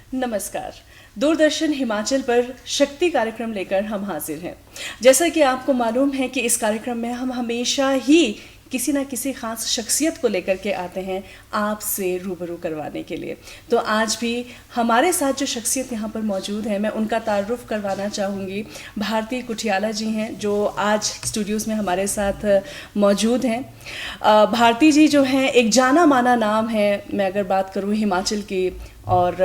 नमस्कार। दूरदर्शन हिमाचल पर शक्ति कार्यक्रम लेकर हम हाजिर हैं। जैसा कि आपको मालूम है कि इस कार्यक्रम में हम हमेशा ही किसी ना किसी खास शख्सियत को लेकर के आते हैं आपसे रूबरू करवाने के लिए। तो आज भी हमारे साथ जो शख्सियत यहाँ पर मौजूद है, मैं उनका तारुफ करवाना चाहूँगी। भारती कुठियाला जी हैं जो आज स्टूडियोज़ में हमारे साथ मौजूद हैं। भारती जी जो हैं एक जाना माना नाम है, मैं अगर बात करूँ हिमाचल की, और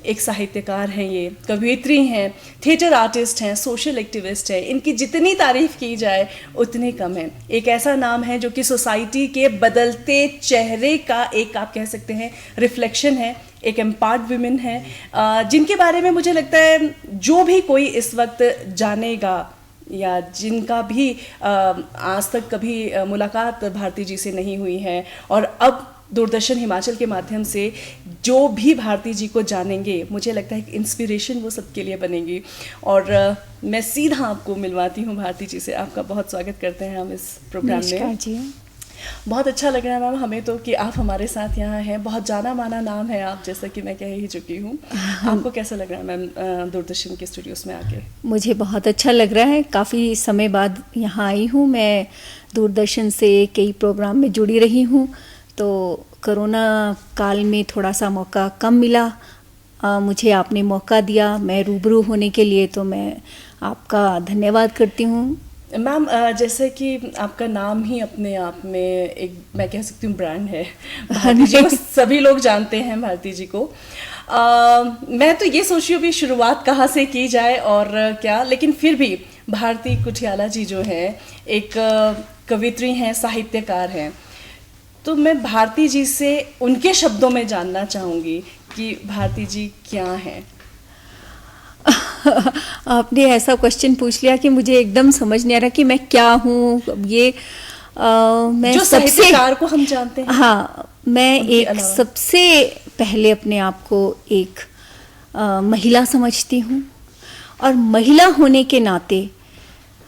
एक साहित्यकार हैं, ये कवयित्री हैं, थिएटर आर्टिस्ट हैं, सोशल एक्टिविस्ट हैं। इनकी जितनी तारीफ़ की जाए उतनी कम है। एक ऐसा नाम है जो कि सोसाइटी के बदलते चेहरे का एक आप कह सकते हैं रिफ्लेक्शन है, एक एम्पावर्ड वुमेन है, जिनके बारे में मुझे लगता है जो भी कोई इस वक्त जानेगा या जिनका भी आज तक कभी मुलाकात भारती जी से नहीं हुई है, और अब दूरदर्शन हिमाचल के माध्यम से जो भी भारती जी को जानेंगे, मुझे लगता है एक इंस्पिरेशन वो सबके लिए बनेगी। और मैं सीधा आपको मिलवाती हूँ भारती जी से। आपका बहुत स्वागत करते हैं हम इस प्रोग्राम में। जी। बहुत अच्छा लग रहा है मैम हमें तो कि आप हमारे साथ यहाँ हैं। बहुत जाना माना नाम है आप, जैसा कि मैं कह ही चुकी हूँ। आपको कैसा लग रहा है मैम दूरदर्शन के स्टूडियोज़ में आके? मुझे बहुत अच्छा लग रहा है। काफ़ी समय बाद यहाँ आई हूँ। मैं दूरदर्शन से कई प्रोग्राम में जुड़ी रही हूँ, तो कोरोना काल में थोड़ा सा मौका कम मिला। मुझे आपने मौका दिया मैं रूबरू होने के लिए, तो मैं आपका धन्यवाद करती हूँ। मैम जैसे कि आपका नाम ही अपने आप में एक मैं कह सकती हूँ ब्रांड है। भारती जी को सभी लोग जानते हैं, भारती जी को। मैं तो ये सोची हूँ भी शुरुआत कहाँ से की जाए और क्या, लेकिन फिर भी भारती कुठियाला जी जो है एक कवयित्री हैं, साहित्यकार हैं। तो मैं भारती जी से उनके शब्दों में जानना चाहूँगी कि भारती जी क्या हैं। आपने ऐसा क्वेश्चन पूछ लिया कि मुझे एकदम समझ नहीं आ रहा कि मैं क्या हूँ। ये मैं जो साहित्यकार को हम जानते हैं। हाँ, मैं एक सबसे पहले अपने आप को एक महिला समझती हूँ, और महिला होने के नाते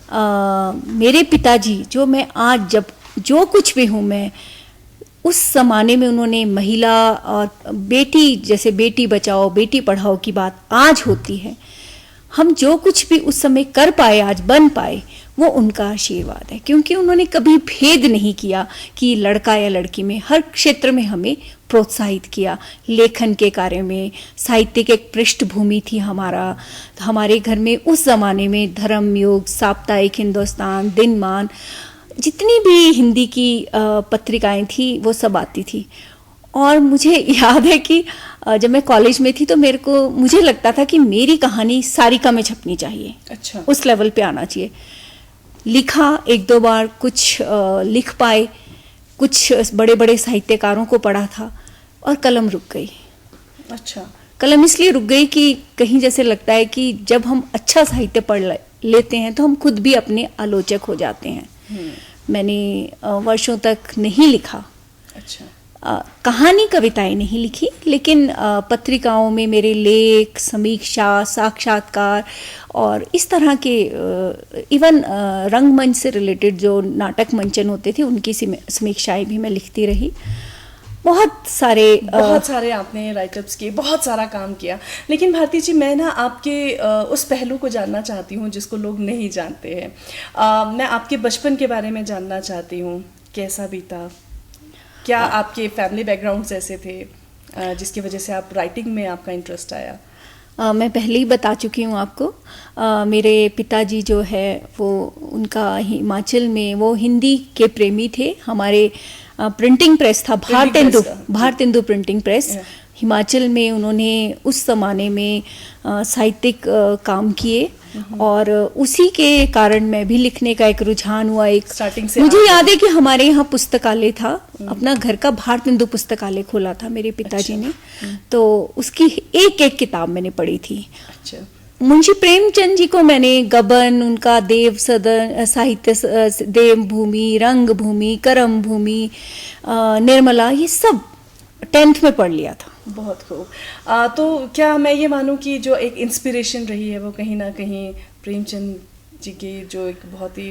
मेरे पिताजी जो मैं आज जब जो कुछ भी हूँ, मैं उस ज़माने में उन्होंने महिला और बेटी, जैसे बेटी बचाओ बेटी पढ़ाओ की बात आज होती है, हम जो कुछ भी उस समय कर पाए, आज बन पाए, वो उनका आशीर्वाद है। क्योंकि उन्होंने कभी भेद नहीं किया कि लड़का या लड़की में, हर क्षेत्र में हमें प्रोत्साहित किया। लेखन के कार्य में, साहित्य की एक पृष्ठभूमि थी हमारे घर में उस ज़माने में। धर्म युग, साप्ताहिक हिंदुस्तान, दिनमान, जितनी भी हिंदी की पत्रिकाएं थी वो सब आती थी। और मुझे याद है कि जब मैं कॉलेज में थी तो मुझे लगता था कि मेरी कहानी सारिका में छपनी चाहिए। अच्छा। उस लेवल पे आना चाहिए। लिखा एक दो बार, कुछ लिख पाए, कुछ बड़े बड़े साहित्यकारों को पढ़ा था, और कलम रुक गई। अच्छा। कलम इसलिए रुक गई कि कहीं जैसे लगता है कि जब हम अच्छा साहित्य पढ़ लेते हैं तो हम खुद भी अपने आलोचक हो जाते हैं। मैंने वर्षों तक नहीं लिखा। अच्छा। कहानी कविताएं नहीं लिखी, लेकिन पत्रिकाओं में मेरे लेख, समीक्षा, साक्षात्कार और इस तरह के इवन रंगमंच से रिलेटेड जो नाटक मंचन होते थे उनकी समीक्षाएं भी मैं लिखती रही। बहुत सारे आपने राइटअप्स किए, बहुत सारा काम किया। लेकिन भारती जी, मैं ना आपके उस पहलू को जानना चाहती हूँ जिसको लोग नहीं जानते हैं। मैं आपके बचपन के बारे में जानना चाहती हूँ, कैसा बीता, क्या आपके फैमिली बैकग्राउंड ऐसे थे जिसकी वजह से आप राइटिंग में आपका इंटरेस्ट आया? मैं पहले ही बता चुकी हूँ आपको। मेरे पिताजी जो है वो, उनका हिमाचल में, वो हिंदी के प्रेमी थे। हमारे प्रिंटिंग प्रेस था, भारतेंदु प्रिंटिंग प्रेस हिमाचल में। उन्होंने उस ज़माने में साहित्यिक काम किए, और उसी के कारण मैं भी लिखने का एक रुझान हुआ। एक स्टार्टिंग से मुझे याद है कि हमारे यहाँ पुस्तकालय था, अपना घर का भारतेंदु पुस्तकालय खोला था मेरे पिताजी ने, तो उसकी एक एक किताब मैंने पढ़ी थी। अच्छा। मुंशी प्रेमचंद जी को मैंने गबन, उनका देव सदन साहित्य, देव भूमि, रंग भूमि, करम भूमि, निर्मला, ये सब 10th में पढ़ लिया था। बहुत खूब। तो क्या मैं ये मानूं कि जो एक इंस्पिरेशन रही है वो कहीं ना कहीं प्रेमचंद जी की जो एक बहुत ही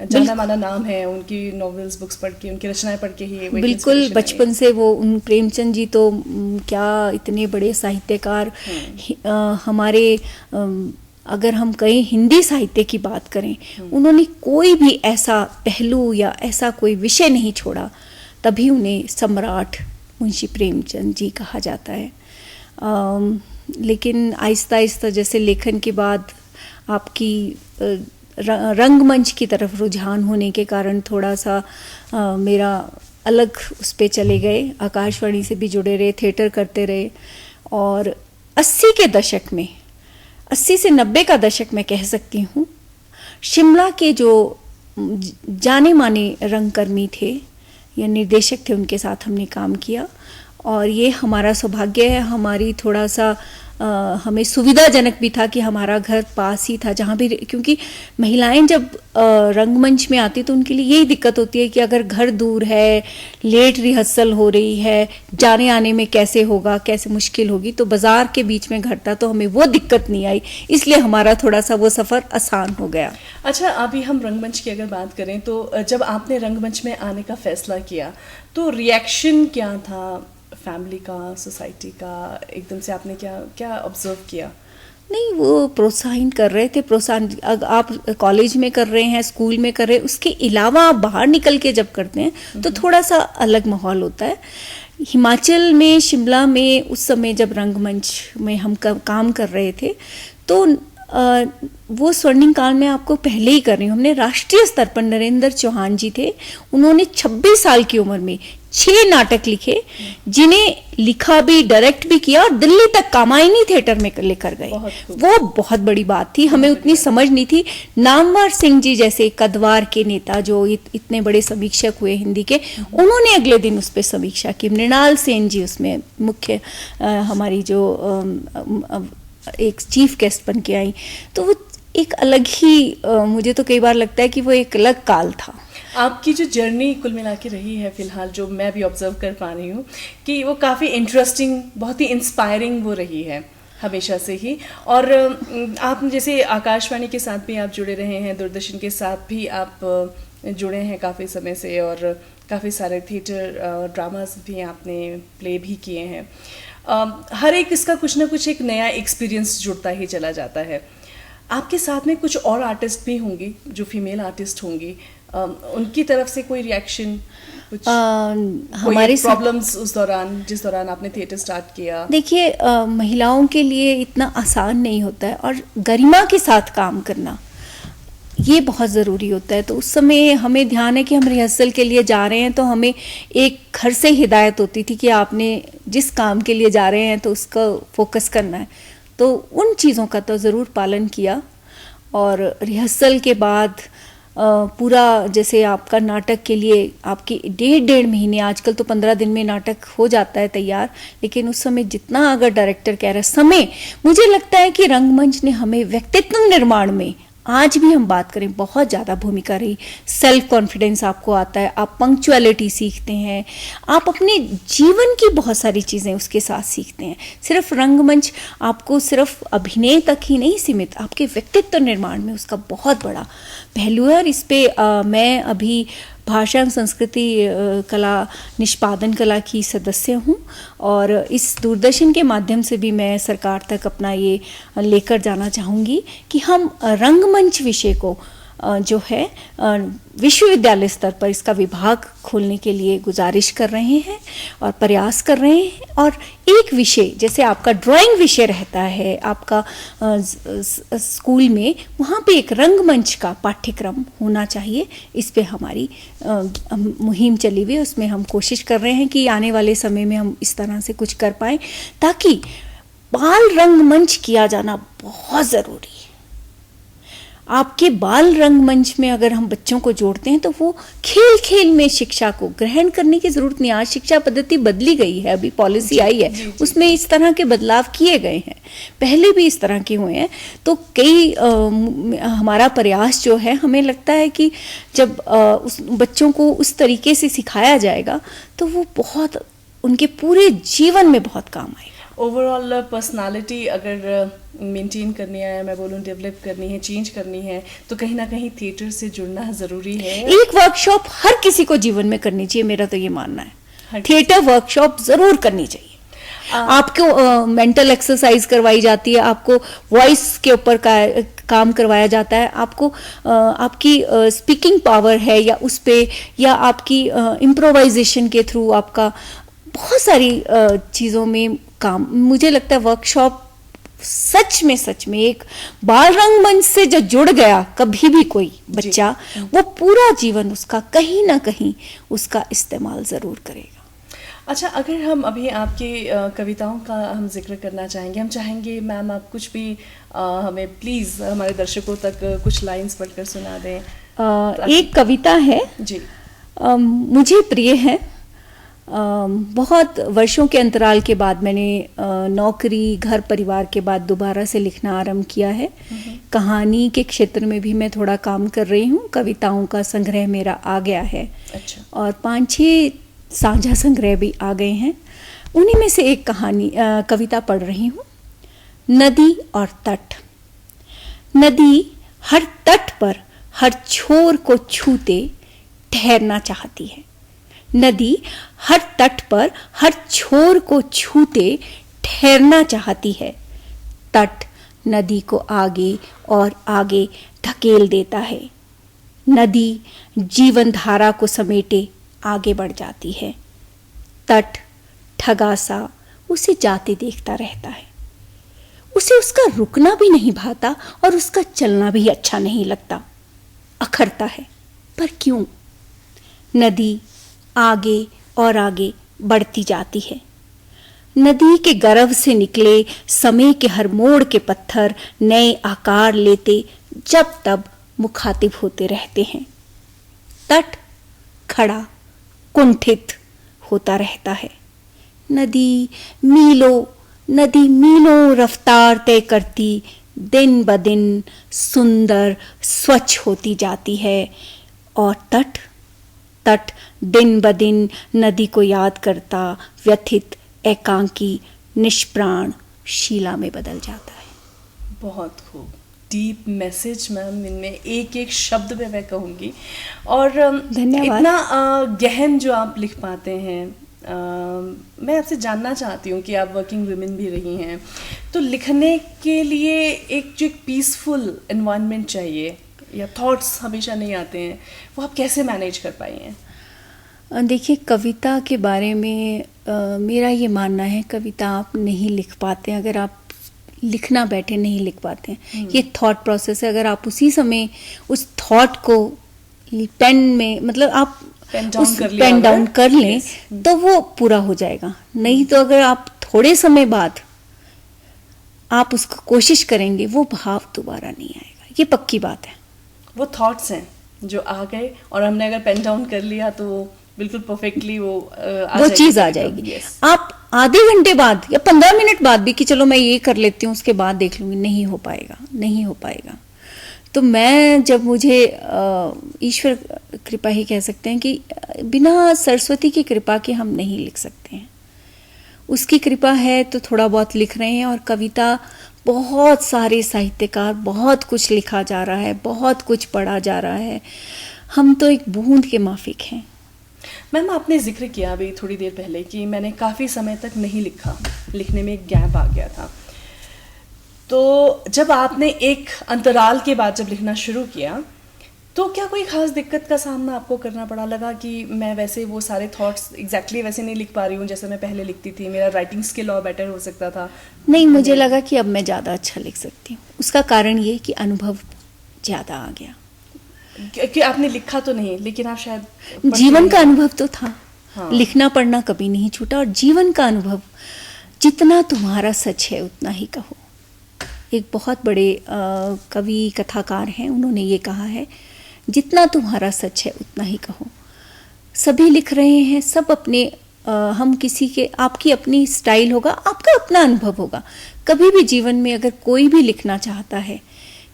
जाना माना नाम है, उनकी नॉवेल्स बुक्स पढ़ के, उनकी रचनाएं पढ़ के ही वो एक बिल्कुल inspiration बचपन से वो उन प्रेमचंद जी तो क्या इतने बड़े साहित्यकार हमारे अगर हम कहें हिंदी साहित्य की बात करें, उन्होंने कोई भी ऐसा पहलू या ऐसा कोई विषय नहीं छोड़ा, तभी उन्हें सम्राट मुंशी प्रेमचंद जी कहा जाता है। लेकिन आहिस्ता आहिस्ता जैसे लेखन के बाद आपकी रंगमंच की तरफ रुझान होने के कारण थोड़ा सा मेरा अलग उस पे चले गए, आकाशवाणी से भी जुड़े रहे, थिएटर करते रहे। और 80 के दशक में, 80 से 90 का दशक मैं कह सकती हूँ, शिमला के जो जाने माने रंगकर्मी थे या निर्देशक थे, उनके साथ हमने काम किया। और ये हमारा सौभाग्य है, हमारी थोड़ा सा हमें सुविधाजनक भी था कि हमारा घर पास ही था जहाँ भी, क्योंकि महिलाएं जब रंगमंच में आती तो उनके लिए यही दिक्कत होती है कि अगर घर दूर है, लेट रिहर्सल हो रही है, जाने आने में कैसे होगा, कैसे मुश्किल होगी, तो बाजार के बीच में घर था तो हमें वो दिक्कत नहीं आई, इसलिए हमारा थोड़ा सा वो सफ़र आसान हो गया। अच्छा, अभी हम रंगमंच की अगर बात करें तो जब आपने रंगमंच में आने का फैसला किया तो रिएक्शन क्या था फैमिली का, सोसाइटी का? एकदम से आपने क्या ऑब्जर्व किया? नहीं, वो प्रोत्साहन कर रहे थे। प्रोत्साहन आप कॉलेज में कर रहे हैं, स्कूल में कर रहे हैं, उसके अलावा आप बाहर निकल के जब करते हैं तो थोड़ा सा अलग माहौल होता है। हिमाचल में, शिमला में उस समय जब रंगमंच में हम काम कर रहे थे तो वो स्वर्णिम काल में आपको पहले ही कर रही हूँ। हमने राष्ट्रीय स्तर पर, नरेंद्र चौहान जी थे, उन्होंने 26 साल की उम्र में 6 नाटक लिखे, जिन्हें लिखा भी, डायरेक्ट भी किया और दिल्ली तक कामायनी थिएटर में लेकर गए। वो बहुत बड़ी बात थी, हमें उतनी समझ नहीं थी। नामवर सिंह जी जैसे कदवार के नेता जो इतने बड़े समीक्षक हुए हिंदी के, उन्होंने अगले दिन उस पर समीक्षा की। मृणाल सेन जी उसमें मुख्य हमारी जो एक चीफ गेस्ट बन के आई, तो वो एक अलग ही मुझे तो कई बार लगता है कि वो एक अलग काल था। आपकी जो जर्नी कुल मिला के रही है फिलहाल, जो मैं भी ऑब्जर्व कर पा रही हूँ कि वो काफ़ी इंटरेस्टिंग, बहुत ही इंस्पायरिंग वो रही है हमेशा से ही। और आप जैसे आकाशवाणी के साथ भी आप जुड़े रहे हैं, दूरदर्शन के साथ भी आप जुड़े हैं काफ़ी समय से, और काफ़ी सारे थिएटर ड्रामास भी आपने प्ले भी किए हैं। हर एक इसका कुछ ना कुछ एक नया एक्सपीरियंस जुड़ता ही चला जाता है। आपके साथ में कुछ और आर्टिस्ट भी होंगी जो फीमेल आर्टिस्ट होंगी, उनकी तरफ से कोई रिएक्शन, कुछ हमारे प्रॉब्लम्स उस दौरान, जिस दौरान आपने थिएटर स्टार्ट किया? देखिए, महिलाओं के लिए इतना आसान नहीं होता है, और गरिमा के साथ काम करना ये बहुत ज़रूरी होता है। तो उस समय हमें ध्यान है कि हम रिहर्सल के लिए जा रहे हैं, तो हमें एक घर से हिदायत होती थी कि आपने जिस काम के लिए जा रहे हैं तो उसका फोकस करना है। तो उन चीज़ों का तो ज़रूर पालन किया। और रिहर्सल के बाद पूरा, जैसे आपका नाटक के लिए आपकी 1.5 महीने, आजकल तो 15 दिन में नाटक हो जाता है तैयार, लेकिन उस समय जितना अगर डायरेक्टर कह रहा है समय, मुझे लगता है कि रंगमंच ने हमें व्यक्तित्व निर्माण में, आज भी हम बात करें, बहुत ज़्यादा भूमिका रही। सेल्फ कॉन्फिडेंस आपको आता है, आप पंक्चुअलिटी सीखते हैं, आप अपने जीवन की बहुत सारी चीज़ें उसके साथ सीखते हैं। सिर्फ रंगमंच आपको सिर्फ अभिनय तक ही नहीं सीमित, आपके व्यक्तित्व निर्माण में उसका बहुत बड़ा पहलू है। और इस पर मैं अभी भाषा एवं संस्कृति कला, निष्पादन कला की सदस्य हूँ, और इस दूरदर्शन के माध्यम से भी मैं सरकार तक अपना ये लेकर जाना चाहूँगी कि हम रंगमंच विषय को जो है विश्वविद्यालय स्तर पर इसका विभाग खोलने के लिए गुजारिश कर रहे हैं और प्रयास कर रहे हैं। और एक विषय, जैसे आपका ड्राइंग विषय रहता है आपका स्कूल में, वहाँ पे एक रंगमंच का पाठ्यक्रम होना चाहिए। इस पे हमारी मुहिम चली हुई है, उसमें हम कोशिश कर रहे हैं कि आने वाले समय में हम इस तरह से कुछ कर पाएँ, ताकि बाल रंगमंच किया जाना बहुत ज़रूरी है। आपके बाल रंगमंच में अगर हम बच्चों को जोड़ते हैं तो वो खेल खेल में शिक्षा को ग्रहण करने की जरूरत नहीं। आज शिक्षा पद्धति बदली गई है, अभी पॉलिसी आई है, उसमें इस तरह के बदलाव किए गए हैं, पहले भी इस तरह के हुए हैं। तो कई हमारा प्रयास जो है, हमें लगता है कि जब उस बच्चों को उस तरीके से सिखाया जाएगा तो वो बहुत उनके पूरे जीवन में बहुत काम आएगा। ओवरऑल पर्सनालिटी अगर मेंटेन करनी है, मैं बोलूँ डेवलप करनी है, चेंज करनी है, तो कहीं ना कहीं थिएटर से जुड़ना ज़रूरी है। एक वर्कशॉप हर किसी को जीवन में करनी चाहिए, मेरा तो ये मानना हर है। थिएटर वर्कशॉप जरूर करनी चाहिए। आपको मेंटल एक्सरसाइज करवाई जाती है, आपको वॉइस के ऊपर काम करवाया जाता है, आपको आपकी स्पीकिंग पावर है या उस पे, या आपकी इम्प्रोवाइजेशन के थ्रू आपका बहुत सारी चीज़ों में काम। मुझे लगता है वर्कशॉप सच में एक बाल रंगमंच से जो जुड़ गया कभी भी कोई बच्चा, वो पूरा जीवन उसका कहीं ना कहीं उसका इस्तेमाल ज़रूर करेगा। अच्छा, अगर हम अभी आपकी कविताओं का हम जिक्र करना चाहेंगे, हम चाहेंगे मैम आप कुछ भी हमें प्लीज़ हमारे दर्शकों तक कुछ लाइंस पढ़कर सुना दें। एक कविता है जी, मुझे प्रिय है। बहुत वर्षों के अंतराल के बाद मैंने नौकरी, घर परिवार के बाद दोबारा से लिखना आरंभ किया है। कहानी के क्षेत्र में भी मैं थोड़ा काम कर रही हूँ। कविताओं का संग्रह मेरा आ गया है। अच्छा। और 5-6 साझा संग्रह भी आ गए हैं। उन्हीं में से एक कविता पढ़ रही हूँ। नदी और तट। नदी हर तट पर हर छोर को छूते ठहरना चाहती है। नदी हर तट पर हर छोर को छूते ठहरना चाहती है। तट नदी को आगे और आगे धकेल देता है। नदी जीवन धारा को समेटे आगे बढ़ जाती है। तट ठगासा उसे जाते देखता रहता है। उसे उसका रुकना भी नहीं भाता और उसका चलना भी अच्छा नहीं लगता। अखरता है, पर क्यों? नदी आगे और आगे बढ़ती जाती है। नदी के गर्भ से निकले समय के हर मोड़ के पत्थर नए आकार लेते जब तब मुखातिब होते रहते हैं। तट खड़ा कुंठित होता रहता है। नदी मीलों रफ्तार तय करती दिन ब दिन सुंदर स्वच्छ होती जाती है। और तट दिन ब दिन नदी को याद करता व्यथित, एकांकी, निष्प्राण शिला में बदल जाता है। बहुत खूब, डीप मैसेज मैम, इनमें एक एक शब्द में मैं कहूँगी। और धन्यवाद। इतना गहन जो आप लिख पाते हैं। मैं आपसे जानना चाहती हूँ कि आप वर्किंग वुमेन भी रही हैं, तो लिखने के लिए एक पीसफुल एनवायरनमेंट चाहिए, या थॉट्स हमेशा नहीं आते हैं, वो आप कैसे मैनेज कर पाई हैं? देखिए, कविता के बारे में मेरा ये मानना है, कविता आप नहीं लिख पाते अगर आप लिखना बैठे नहीं लिख पाते हैं। ये थॉट प्रोसेस है। अगर आप उसी समय उस थॉट को पेन में, मतलब आप पेन डाउन कर लें तो वो पूरा हो जाएगा। नहीं तो अगर आप थोड़े समय बाद आप उसको कोशिश करेंगे, वो भाव दोबारा नहीं आएगा। ये पक्की बात है। वो थॉट्स हैं जो आ गए और हमने अगर पेन डाउन कर लिया तो बिल्कुल परफेक्टली वो चीज आ जाएगी। आप आधे घंटे बाद या 15 मिनट बाद भी कि चलो मैं ये कर लेती हूँ, उसके बाद देख लूंगी, नहीं हो पाएगा। तो मैं, जब मुझे ईश्वर कृपा ही कह सकते हैं कि बिना सरस्वती की कृपा के हम नहीं लिख सकते हैं। उसकी कृपा है तो थोड़ा बहुत लिख रहे हैं। और कविता, बहुत सारे साहित्यकार, बहुत कुछ लिखा जा रहा है, बहुत कुछ पढ़ा जा रहा है। हम तो एक बूंद के माफिक हैं। मैम, आपने जिक्र किया अभी थोड़ी देर पहले कि मैंने काफ़ी समय तक नहीं लिखा, लिखने में एक गैप आ गया था। तो जब आपने एक अंतराल के बाद जब लिखना शुरू किया, तो क्या कोई खास दिक्कत का सामना आपको करना पड़ा? लगा कि मैं वैसे वो सारे थॉट्स एग्जैक्टली वैसे नहीं लिख पा रही हूँ जैसे मैं पहले लिखती थी, मेरा राइटिंग स्किल और बेटर हो सकता था? नहीं, मुझे लगा कि अब मैं ज़्यादा अच्छा लिख सकती हूँ। उसका कारण ये कि अनुभव ज़्यादा आ गया। कि आपने लिखा तो नहीं, लेकिन आप शायद जीवन का अनुभव तो था। हाँ। लिखना पढ़ना कभी नहीं छूटा। और जीवन का अनुभव, जितना तुम्हारा सच है उतना ही कहो। एक बहुत बड़े कवि कथाकार हैं, उन्होंने ये कहा है, जितना तुम्हारा सच है उतना ही कहो। सभी लिख रहे हैं, सब अपने हम किसी के, आपकी अपनी स्टाइल होगा, आपका अपना अनुभव होगा। कभी भी जीवन में अगर कोई भी लिखना चाहता है,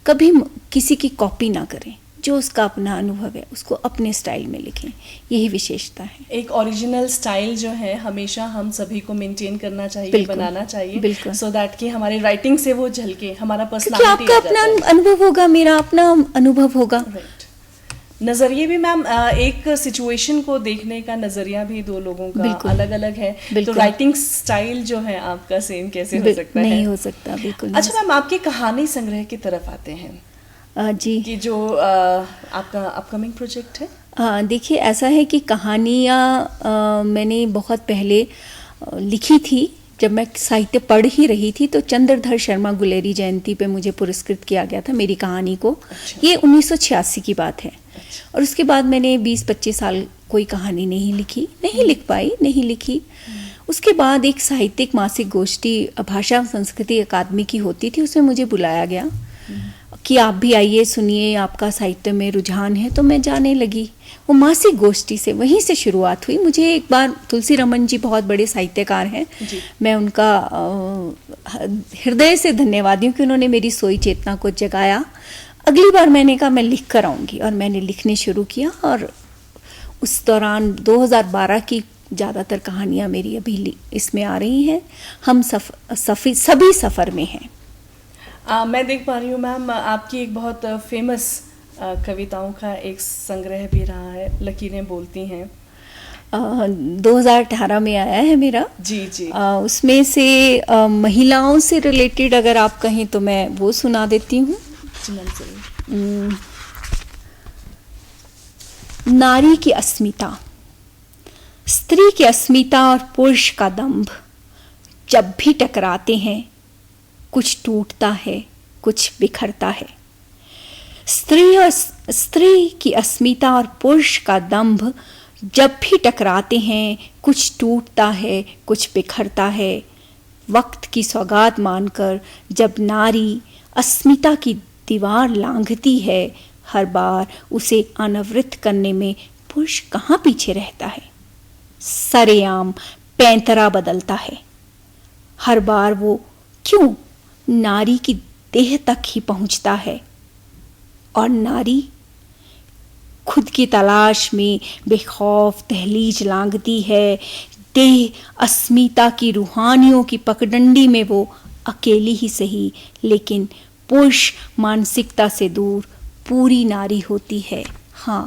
कभी किसी की कॉपी ना करें। जो उसका अपना अनुभव है उसको अपने स्टाइल में लिखें, यही विशेषता है। एक ओरिजिनल स्टाइल जो है हमेशा हम सभी को मेंटेन करना चाहिए, बिल्कुल, बनाना चाहिए, बिल्कुल। सो दैट कि हमारी राइटिंग से वो झलके, हमारा क्योंकि पर्सनालिटी आपका अपना अनुभव होगा, मेरा अपना अनुभव होगा। राइट। नज़रिए भी मैम, एक सिचुएशन को देखने का नज़रिया भी दो लोगों का बिल्कुल, अलग अलग है, तो बिल्कुल। राइटिंग स्टाइल जो है आपका सेम कैसे हो सकता है? नहीं हो सकता, बिल्कुल। अच्छा मैम, आपके कहानी संग्रह की तरफ आते हैं जी, कि जो आपका अपकमिंग प्रोजेक्ट है। देखिए ऐसा है कि कहानियाँ मैंने बहुत पहले लिखी थी, जब मैं साहित्य पढ़ ही रही थी तो चंद्रधर शर्मा गुलेरी जयंती पे मुझे पुरस्कृत किया गया था मेरी कहानी को। अच्छा। ये 1986 की बात है। अच्छा। और उसके बाद मैंने 20-25 साल कोई कहानी नहीं लिखी, नहीं लिख पाई, नहीं लिखी। उसके बाद एक साहित्यिक मासिक गोष्ठी भाषा संस्कृति अकादमी की होती थी, उसमें मुझे बुलाया गया कि आप भी आइए, सुनिए, आपका साहित्य में रुझान है। तो मैं जाने लगी, वो मासिक गोष्ठी से, वहीं से शुरुआत हुई। मुझे एक बार तुलसी रमन जी बहुत बड़े साहित्यकार हैं, मैं उनका हृदय से धन्यवादी हूँ कि उन्होंने मेरी सोई चेतना को जगाया। अगली बार मैंने कहा मैं लिख कर आऊँगी, और मैंने लिखने शुरू किया। और उस दौरान 2012 की ज़्यादातर कहानियाँ मेरी अभी इसमें आ रही हैं। हम सभी सफ़र में हैं। मैं देख पा रही हूँ मैम, आपकी एक बहुत फेमस कविताओं का एक संग्रह भी रहा है, लकीरें बोलती हैं। 2018 में आया है मेरा। जी जी। उसमें से महिलाओं से रिलेटेड अगर आप कहें तो मैं वो सुना देती हूँ। जी मैम, जरूर। नारी की अस्मिता, स्त्री की अस्मिता और पुरुष का दंभ जब भी टकराते हैं, कुछ टूटता है, कुछ बिखरता है। स्त्री की अस्मिता और पुरुष का दंभ जब भी टकराते हैं, कुछ टूटता है, कुछ बिखरता है। वक्त की सौगात मानकर जब नारी अस्मिता की दीवार लांघती है, हर बार उसे अनावृत करने में पुरुष कहाँ पीछे रहता है। सरेआम पैंतरा बदलता है, हर बार वो क्यों नारी की देह तक ही पहुंचता है। और नारी खुद की तलाश में बेखौफ दहलीज लांघती है। देह अस्मिता की रूहानियों की पगडंडी में वो अकेली ही सही, लेकिन पुरुष मानसिकता से दूर पूरी नारी होती है। हाँ,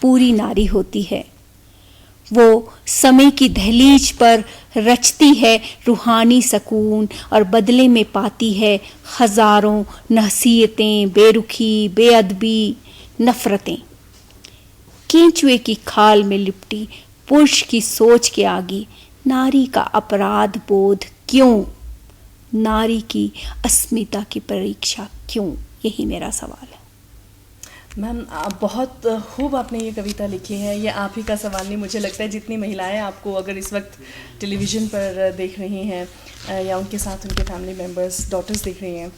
पूरी नारी होती है। वो समय की दहलीज पर रचती है रूहानी सकून, और बदले में पाती है हजारों नसीहतें, बेरुखी, बेअदबी, नफरतें। केंचुए की खाल में लिपटी पुरुष की सोच के आगे नारी का अपराध बोध क्यों? नारी की अस्मिता की परीक्षा क्यों? यही मेरा सवाल है। मैम, बहुत खूब आपने ये कविता लिखी है। ये आप ही का सवाल नहीं, मुझे लगता है जितनी महिलाएं आपको अगर इस वक्त टेलीविज़न पर देख रही हैं या उनके साथ उनके फैमिली मेम्बर्स, डॉटर्स देख रही हैं,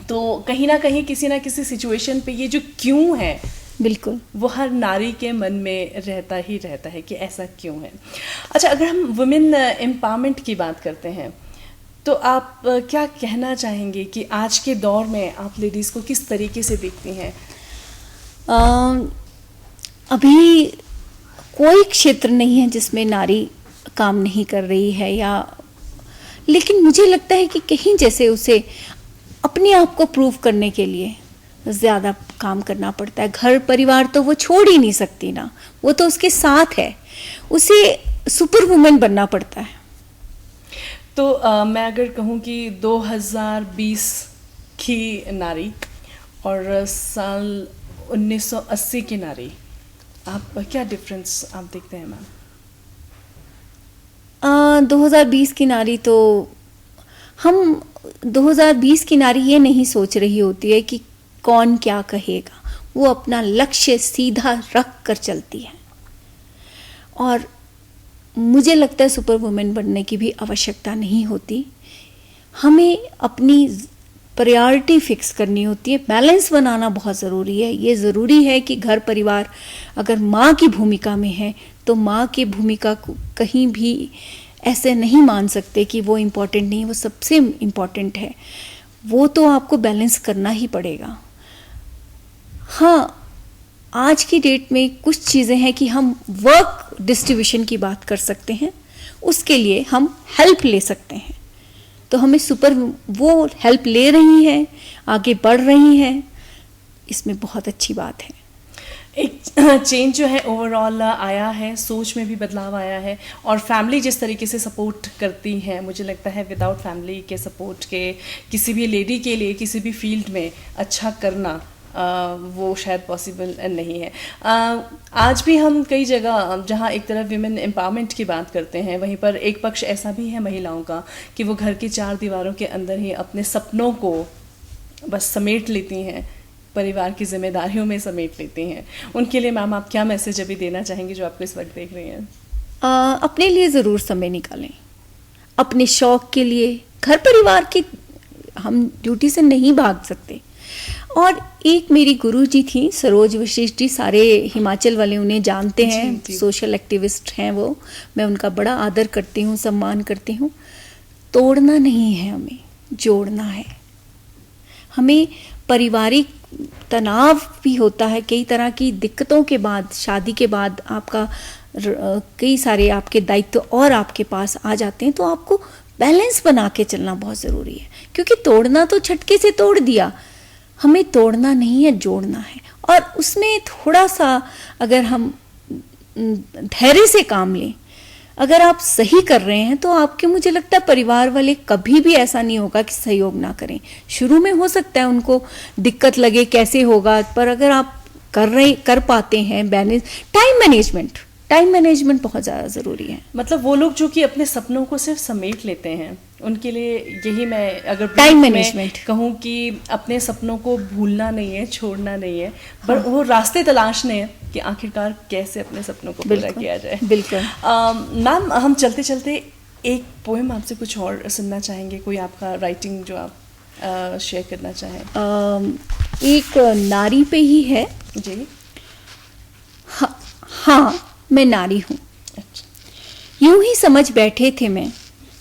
तो कहीं ना कहीं किसी ना किसी सिचुएशन पे ये जो क्यों है, बिल्कुल, वो हर नारी के मन में रहता ही रहता है कि ऐसा क्यों है। अच्छा, अगर हम वुमेन एम्पावरमेंट की बात करते हैं तो आप क्या कहना चाहेंगे कि आज के दौर में आप लेडीज़ को किस तरीके से देखती हैं? अभी कोई क्षेत्र नहीं है जिसमें नारी काम नहीं कर रही है, या लेकिन मुझे लगता है कि कहीं जैसे उसे अपने आप को प्रूव करने के लिए ज़्यादा काम करना पड़ता है। घर परिवार तो वो छोड़ ही नहीं सकती ना, वो तो उसके साथ है, उसे सुपर वुमेन बनना पड़ता है। तो मैं अगर कहूँ कि 2020 की नारी और साल 1980 की नारी, आप क्या डिफरेंस आप देखते हैं मैम? 2020 की नारी तो हम 2020 की नारी ये नहीं सोच रही होती है कि कौन क्या कहेगा, वो अपना लक्ष्य सीधा रख कर चलती है। और मुझे लगता है सुपर वुमेन बनने की भी आवश्यकता नहीं होती। हमें अपनी प्रायोरिटी फिक्स करनी होती है, बैलेंस बनाना बहुत ज़रूरी है। ये ज़रूरी है कि घर परिवार अगर माँ की भूमिका में है तो माँ की भूमिका को कहीं भी ऐसे नहीं मान सकते कि वो इम्पोर्टेंट नहीं, वो सबसे इम्पोर्टेंट है। वो तो आपको बैलेंस करना ही पड़ेगा। हाँ, आज की डेट में कुछ चीज़ें हैं कि हम वर्क डिस्ट्रीब्यूशन की बात कर सकते हैं, उसके लिए हम हेल्प ले सकते हैं। तो हमें वो हेल्प ले रही हैं, आगे बढ़ रही हैं, इसमें बहुत अच्छी बात है। एक चेंज जो है ओवरऑल आया है, सोच में भी बदलाव आया है, और फैमिली जिस तरीके से सपोर्ट करती है, मुझे लगता है विदाउट फैमिली के सपोर्ट के किसी भी लेडी के लिए किसी भी फील्ड में अच्छा करना वो शायद पॉसिबल नहीं है। आज भी हम कई जगह जहाँ एक तरफ विमेन एम्पावरमेंट की बात करते हैं, वहीं पर एक पक्ष ऐसा भी है महिलाओं का कि वो घर की चार दीवारों के अंदर ही अपने सपनों को बस समेट लेती हैं, परिवार की जिम्मेदारियों में समेट लेती हैं। उनके लिए मैम आप क्या मैसेज अभी देना चाहेंगी जो आपको इस वक्त देख रही हैं? अपने लिए ज़रूर समय निकालें, अपने शौक के लिए। घर परिवार की हम ड्यूटी से नहीं भाग सकते। और एक मेरी गुरु जी थी, सरोज वशिष्ठ जी, सारे हिमाचल वाले उन्हें जानते हैं, जी। सोशल एक्टिविस्ट हैं वो। मैं उनका बड़ा आदर करती हूँ, सम्मान करती हूँ। तोड़ना नहीं है, हमें जोड़ना है। हमें पारिवारिक तनाव भी होता है, कई तरह की दिक्कतों के बाद, शादी के बाद आपका कई सारे आपके दायित्व और आपके पास आ जाते हैं, तो आपको बैलेंस बना के चलना बहुत ज़रूरी है। क्योंकि तोड़ना तो झटके से तोड़ दिया, हमें तोड़ना नहीं है, जोड़ना है। और उसमें थोड़ा सा अगर हम धैर्य से काम लें, अगर आप सही कर रहे हैं, तो आपके, मुझे लगता है परिवार वाले कभी भी ऐसा नहीं होगा कि सहयोग ना करें। शुरू में हो सकता है उनको दिक्कत लगे, कैसे होगा, पर अगर आप कर पाते हैं बैलेंस, टाइम मैनेजमेंट बहुत ज़्यादा ज़रूरी है। मतलब वो लोग जो कि अपने सपनों को सिर्फ समेट लेते हैं, उनके लिए यही मैं अगर टाइम मैनेजमेंट कहूँ कि अपने सपनों को भूलना नहीं है, छोड़ना नहीं है, पर वो रास्ते तलाशने हैं कि आखिरकार कैसे अपने सपनों को पूरा किया जाए। बिल्कुल। मैम, हम चलते चलते एक पोएम आपसे कुछ और सुनना चाहेंगे, कोई आपका राइटिंग जो आप शेयर करना चाहें? एक नारी पे ही है जी। हाँ, मैं नारी हूँ। अच्छा। यूं ही समझ बैठे थे मैं,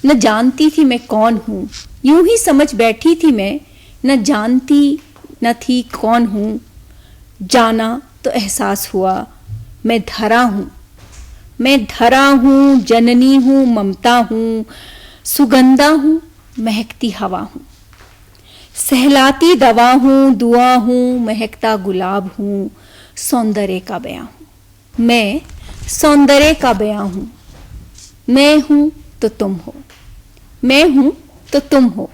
न जानती थी मैं कौन हूँ। यूं ही समझ बैठी थी मैं, न जानती न थी कौन हूँ। जाना तो एहसास हुआ, मैं धरा हूँ। मैं धरा हूँ, जननी हूँ, ममता हूँ, सुगंधा हूँ, महकती हवा हूँ। सहलाती दवा हूँ, दुआ हूँ, महकता गुलाब हूँ, सौंदर्य का बयां हूँ। मैं सौंदर्य का बयां हूँ। मैं हूँ तो तुम हो, मैं हूँ तो तुम हो।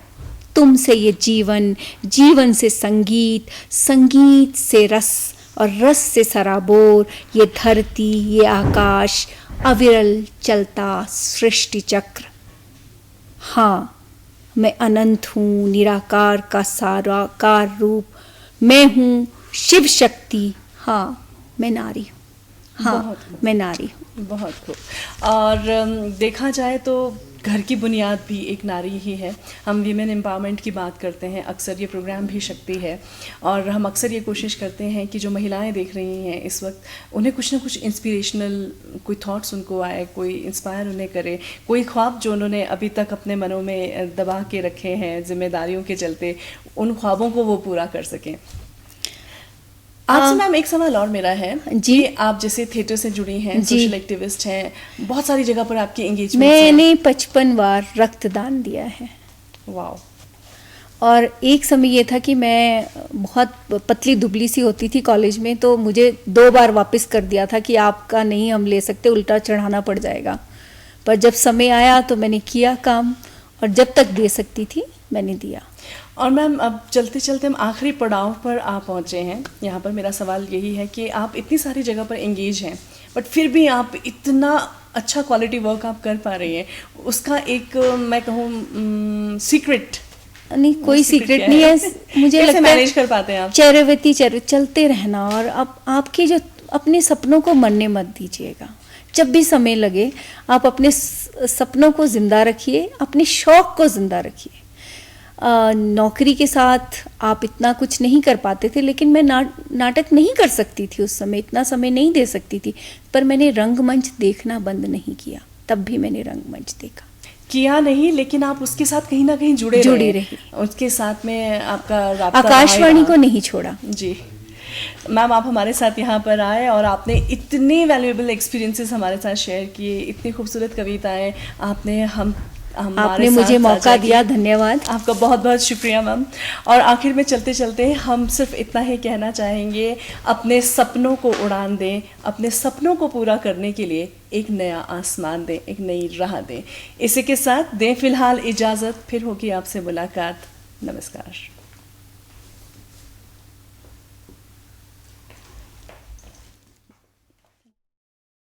तुमसे ये जीवन, जीवन से संगीत, संगीत से रस, और रस से सराबोर ये धरती, ये आकाश, अविरल चलता सृष्टि चक्र। हाँ, मैं अनंत हूँ, निराकार का साराकार रूप। मैं हूँ शिव शक्ति। हाँ, मैं नारी हूँ। हाँ, मैं नारी हूँ। बहुत खूब। और देखा जाए तो घर की बुनियाद भी एक नारी ही है। हम वीमेन एम्पावरमेंट की बात करते हैं, अक्सर ये प्रोग्राम भी शक्ति है, और हम अक्सर ये कोशिश करते हैं कि जो महिलाएं देख रही हैं इस वक्त, उन्हें कुछ ना कुछ इंस्पिरेशनल कोई थॉट्स उनको आए, कोई इंस्पायर उन्हें करे, कोई ख्वाब जो उन्होंने अभी तक अपने मनों में दबा के रखे हैं जिम्मेदारियों के चलते, उन ख्वाबों को वो पूरा कर सकें। आपसे मैम एक सवाल और मेरा है जी। कि आप जैसे थिएटर से जुड़ी हैं, सोशल एक्टिविस्ट हैं, बहुत सारी जगह पर आपकी एंगेजमेंट मैंने 55 बार रक्तदान दिया है। वाओ। और एक समय ये था कि मैं बहुत पतली दुबली सी होती थी कॉलेज में, तो मुझे 2 बार वापस कर दिया था कि आपका नहीं हम ले सकते, उल्टा चढ़ाना पड़ जाएगा। पर जब समय आया तो मैंने किया काम, और जब तक दे सकती थी मैंने दिया। और मैम अब चलते चलते हम आखिरी पड़ाव पर आ पहुँचे हैं। यहाँ पर मेरा सवाल यही है कि आप इतनी सारी जगह पर एंगेज हैं, बट फिर भी आप इतना अच्छा क्वालिटी वर्क आप कर पा रही हैं, उसका एक मैं कहूँ सीक्रेट? नहीं, कोई सीक्रेट नहीं है। मुझे लगता है मैनेज कर पाते हैं आप? चरवती चलते रहना, और आपके जो अपने सपनों को मरने मत दीजिएगा। जब भी समय लगे आप अपने सपनों को जिंदा रखिए, अपने शौक को जिंदा रखिए। नौकरी के साथ आप इतना कुछ नहीं कर पाते थे, लेकिन मैं नाटक नहीं कर सकती थी उस समय, इतना समय नहीं दे सकती थी, पर मैंने रंगमंच देखना बंद नहीं किया। तब भी मैंने रंगमंच देखा, किया नहीं, लेकिन आप उसके साथ कहीं ना कहीं जुड़ी रही। उसके साथ में आपका राब्ता आकाशवाणी को नहीं छोड़ा। जी। मैम आप हमारे साथ यहाँ पर आए और आपने इतने वैल्यूएबल एक्सपीरियंसेस हमारे साथ शेयर किए, इतनी खूबसूरत कविताएं आपने आपने मुझे मौका दिया, धन्यवाद। आपका बहुत बहुत शुक्रिया मैम। और आखिर में चलते चलते हम सिर्फ इतना ही कहना चाहेंगे, अपने सपनों को उड़ान दें, अपने सपनों को पूरा करने के लिए एक नया आसमान दें, एक नई राह दें। इसी के साथ दें फिलहाल इजाज़त, फिर होगी आपसे मुलाकात। नमस्कार।